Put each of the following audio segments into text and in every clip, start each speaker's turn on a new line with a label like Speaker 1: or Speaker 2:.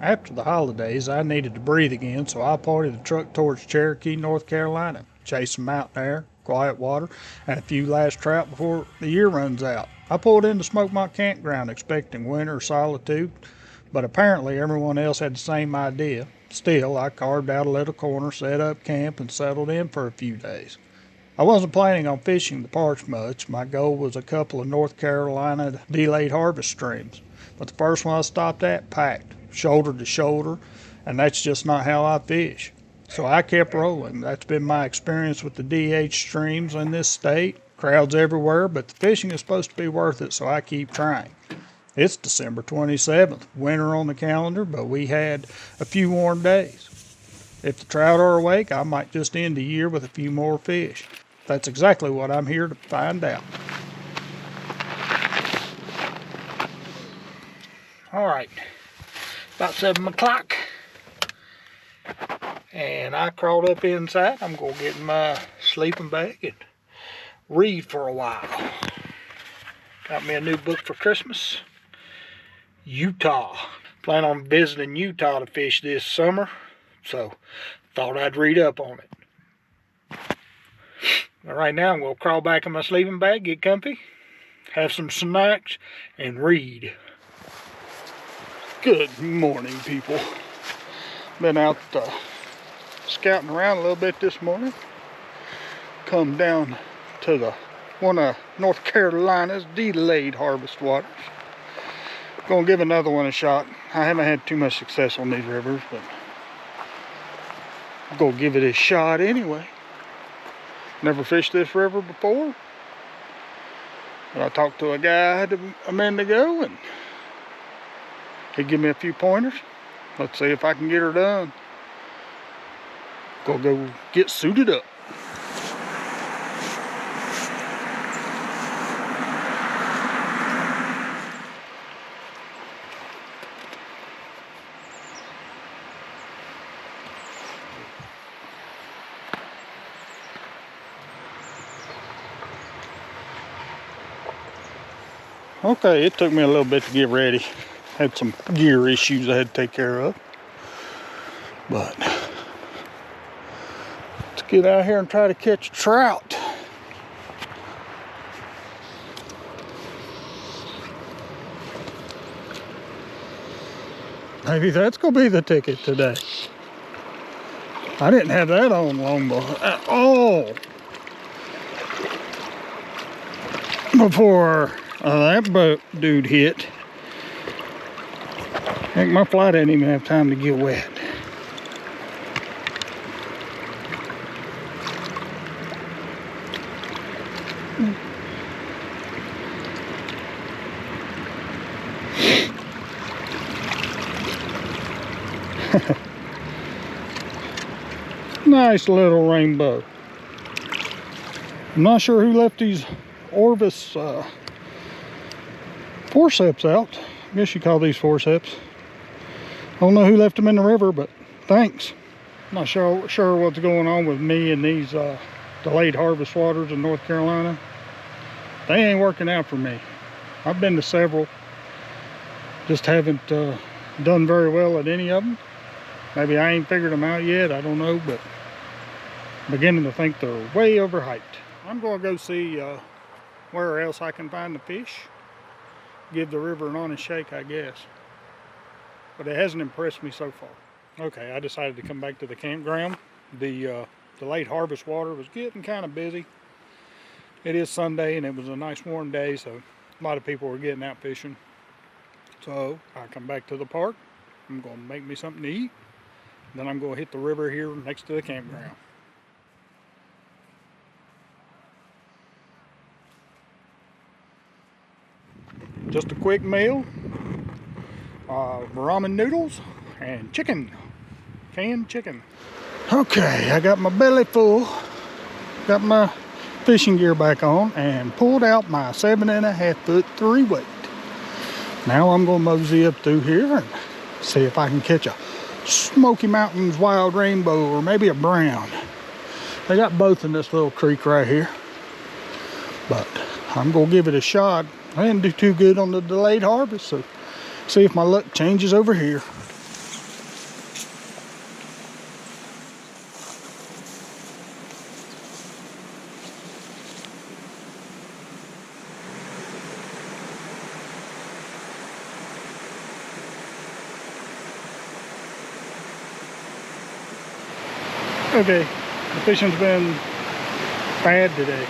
Speaker 1: After the holidays, I needed to breathe again, so I pointed the truck towards Cherokee, North Carolina, chase some mountain air, quiet water, and a few last trout before the year runs out. I pulled into Smokemont Campground expecting winter solitude, but apparently everyone else had the same idea. Still, I carved out a little corner, set up camp, and settled in for a few days. I wasn't planning on fishing the parks much. My goal was a couple of North Carolina delayed harvest streams, but the first one I stopped at packed, shoulder to shoulder, and that's just not how I fish. So I kept rolling. That's been my experience with the DH streams in this state. Crowds everywhere, but the fishing is supposed to be worth it, so I keep trying. It's December 27th, winter on the calendar, but we had a few warm days. If the trout are awake, I might just end the year with a few more fish. That's exactly what I'm here to find out. All right, about 7 o'clock, and I crawled up inside. I'm gonna get in my sleeping bag and read for a while. Got me a new book for Christmas, Utah. Plan on visiting Utah to fish this summer, so thought I'd read up on it. But right now I'm gonna crawl back in my sleeping bag, get comfy, have some snacks, and read. Good morning, people. Been out scouting around a little bit this morning. Come down to one of North Carolina's delayed harvest waters. Gonna give another one a shot. I haven't had too much success on these rivers, but I'm gonna give it a shot anyway. Never fished this river before. But I talked to a guy a minute ago, and he gave me a few pointers. Let's see if I can get her done. Gonna go get suited up. Okay, it took me a little bit to get ready. Had some gear issues I had to take care of. But let's get out here and try to catch a trout. Maybe that's gonna be the ticket today. I didn't have that on long at all before that boat dude hit. Heck, my fly didn't even have time to get wet. Nice little rainbow. I'm not sure who left these Orvis forceps out. I guess you call these forceps. I don't know who left them in the river, but thanks. I'm not sure what's going on with me and these delayed harvest waters in North Carolina. They ain't working out for me. I've been to several. Just haven't done very well at any of them. Maybe I ain't figured them out yet. I don't know, but I'm beginning to think they're way overhyped. I'm going to go see where else I can find the fish. Give the river an honest shake, I guess. But it hasn't impressed me so far. Okay, I decided to come back to the campground. The delayed harvest water was getting kind of busy. It is Sunday and it was a nice warm day, so a lot of people were getting out fishing. So I come back to the park. I'm going to make me something to eat. Then I'm going to hit the river here next to the campground. Just a quick meal. Ramen noodles and chicken. Canned chicken. Okay, I got my belly full. Got my fishing gear back on and pulled out my 7.5 foot 3-weight. Now I'm going to mosey up through here and see if I can catch a Smoky Mountains wild rainbow or maybe a brown. They got both in this little creek right here. But I'm going to give it a shot. I didn't do too good on the delayed harvest, so see if my luck changes over here. Okay, the fishing's been bad today,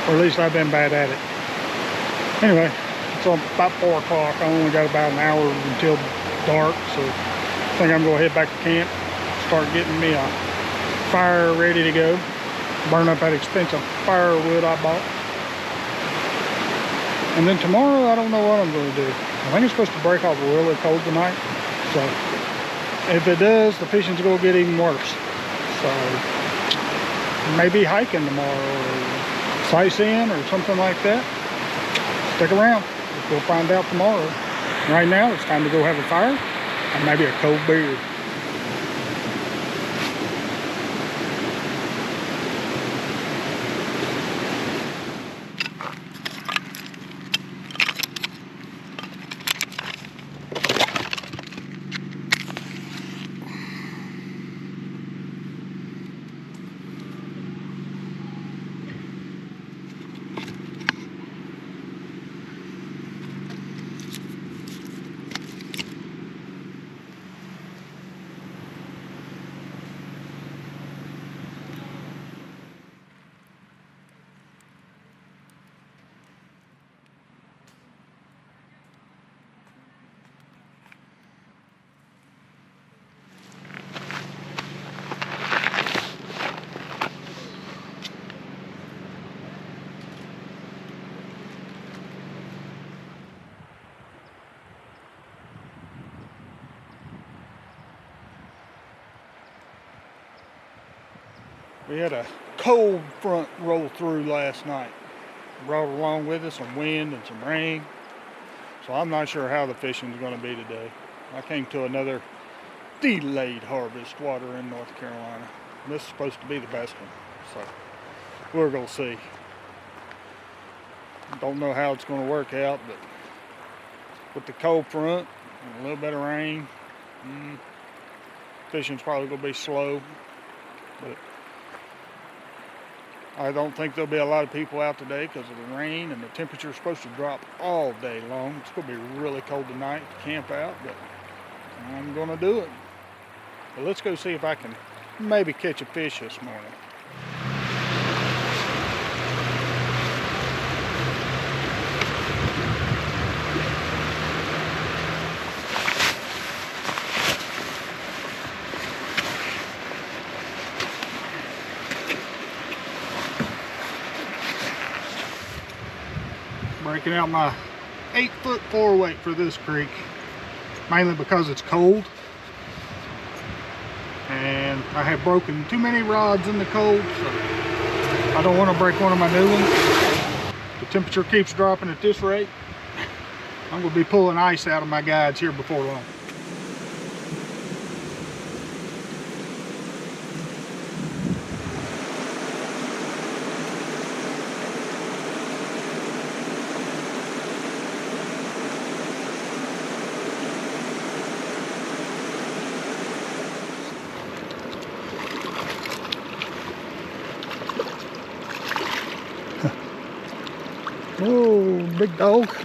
Speaker 1: or at least I've been bad at it. Anyway, it's about 4 o'clock. I only got about an hour until dark, so I think I'm gonna head back to camp, start getting me a fire ready to go, burn up that expensive firewood I bought. And then tomorrow, I don't know what I'm gonna do. I think it's supposed to break off really cold tonight, so if it does, the fishing's gonna get even worse. So maybe hiking tomorrow or sightseeing or something like that. Stick around. We'll find out tomorrow. Right now, it's time to go have a fire and maybe a cold beer. We had a cold front roll through last night. Brought along with it some wind and some rain. So I'm not sure how the fishing's going to be today. I came to another delayed harvest water in North Carolina. This is supposed to be the best one. So we're going to see. Don't know how it's going to work out, but with the cold front and a little bit of rain, fishing's probably going to be slow. But I don't think there'll be a lot of people out today because of the rain, and the temperature's supposed to drop all day long. It's going to be really cold tonight to camp out, but I'm going to do it. But let's go see if I can maybe catch a fish this morning. Breaking out my 8-foot 4-weight for this creek, mainly because it's cold and I have broken too many rods in the cold, so I don't want to break one of my new ones. The temperature keeps dropping at this rate. I'm going to be pulling ice out of my guides here before long. Oh, big dog.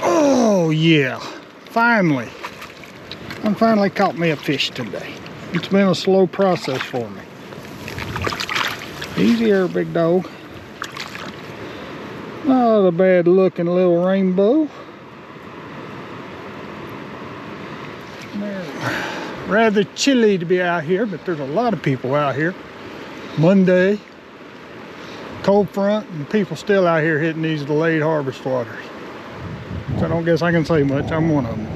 Speaker 1: Oh yeah, finally. I finally caught me a fish today. It's been a slow process for me. Easy there, big dog. Not a bad looking little rainbow. Rather chilly to be out here, but there's a lot of people out here. Monday. Cold front, and people still out here hitting these delayed harvest waters. So I don't guess I can say much. I'm one of them.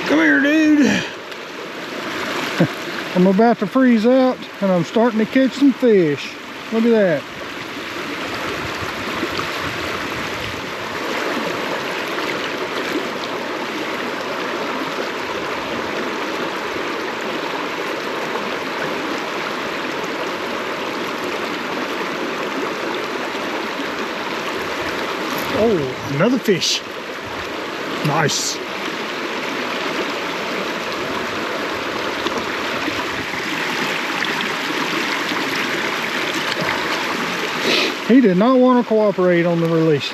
Speaker 1: Come here, dude. I'm about to freeze out and I'm starting to catch some fish. Look at that. Oh, another fish. Nice. He did not want to cooperate on the release.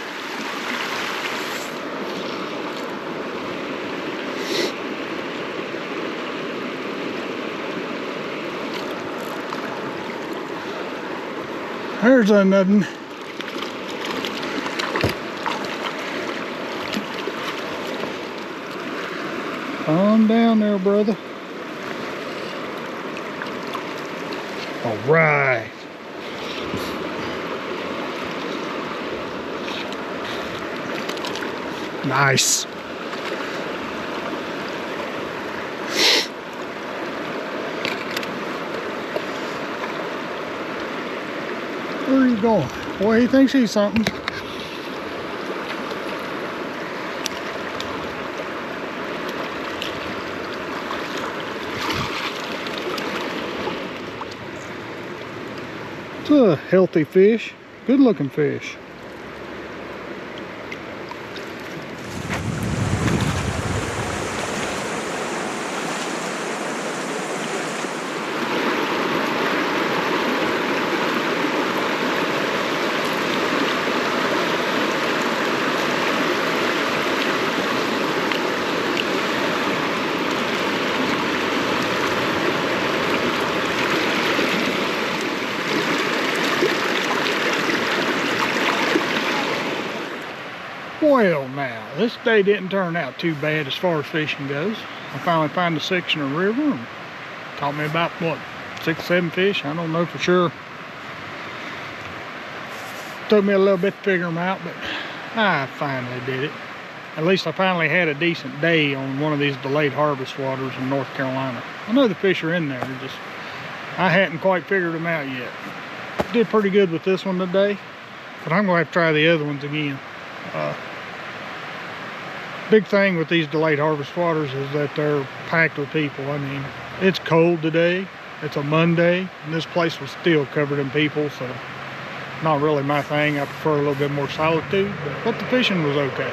Speaker 1: There's another. Calm down there, brother. All right. Nice. Where are you going? Boy, he thinks he's something. It's a healthy fish, good looking fish. Well now, this day didn't turn out too bad as far as fishing goes. I finally found a section of river and caught me about, what, 6, 7 fish? I don't know for sure. Took me a little bit to figure them out, but I finally did it. At least I finally had a decent day on one of these delayed harvest waters in North Carolina. I know the fish are in there, just I hadn't quite figured them out yet. Did pretty good with this one today, but I'm gonna have to try the other ones again. Big thing with these delayed harvest waters is that they're packed with people. I mean, it's cold today, it's a Monday, and this place was still covered in people, so not really my thing. I prefer a little bit more solitude, but the fishing was okay.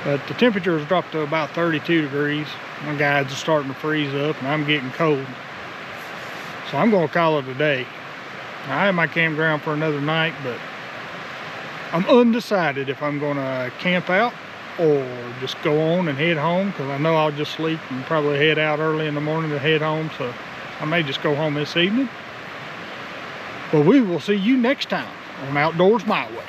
Speaker 1: But the temperature has dropped to about 32 degrees. My guides are starting to freeze up and I'm getting cold. So I'm gonna call it a day. I have my campground for another night, but I'm undecided if I'm gonna camp out or just go on and head home, because I know I'll just sleep and probably head out early in the morning to head home, so I may just go home this evening. But we will see you next time on Outdoors My Way.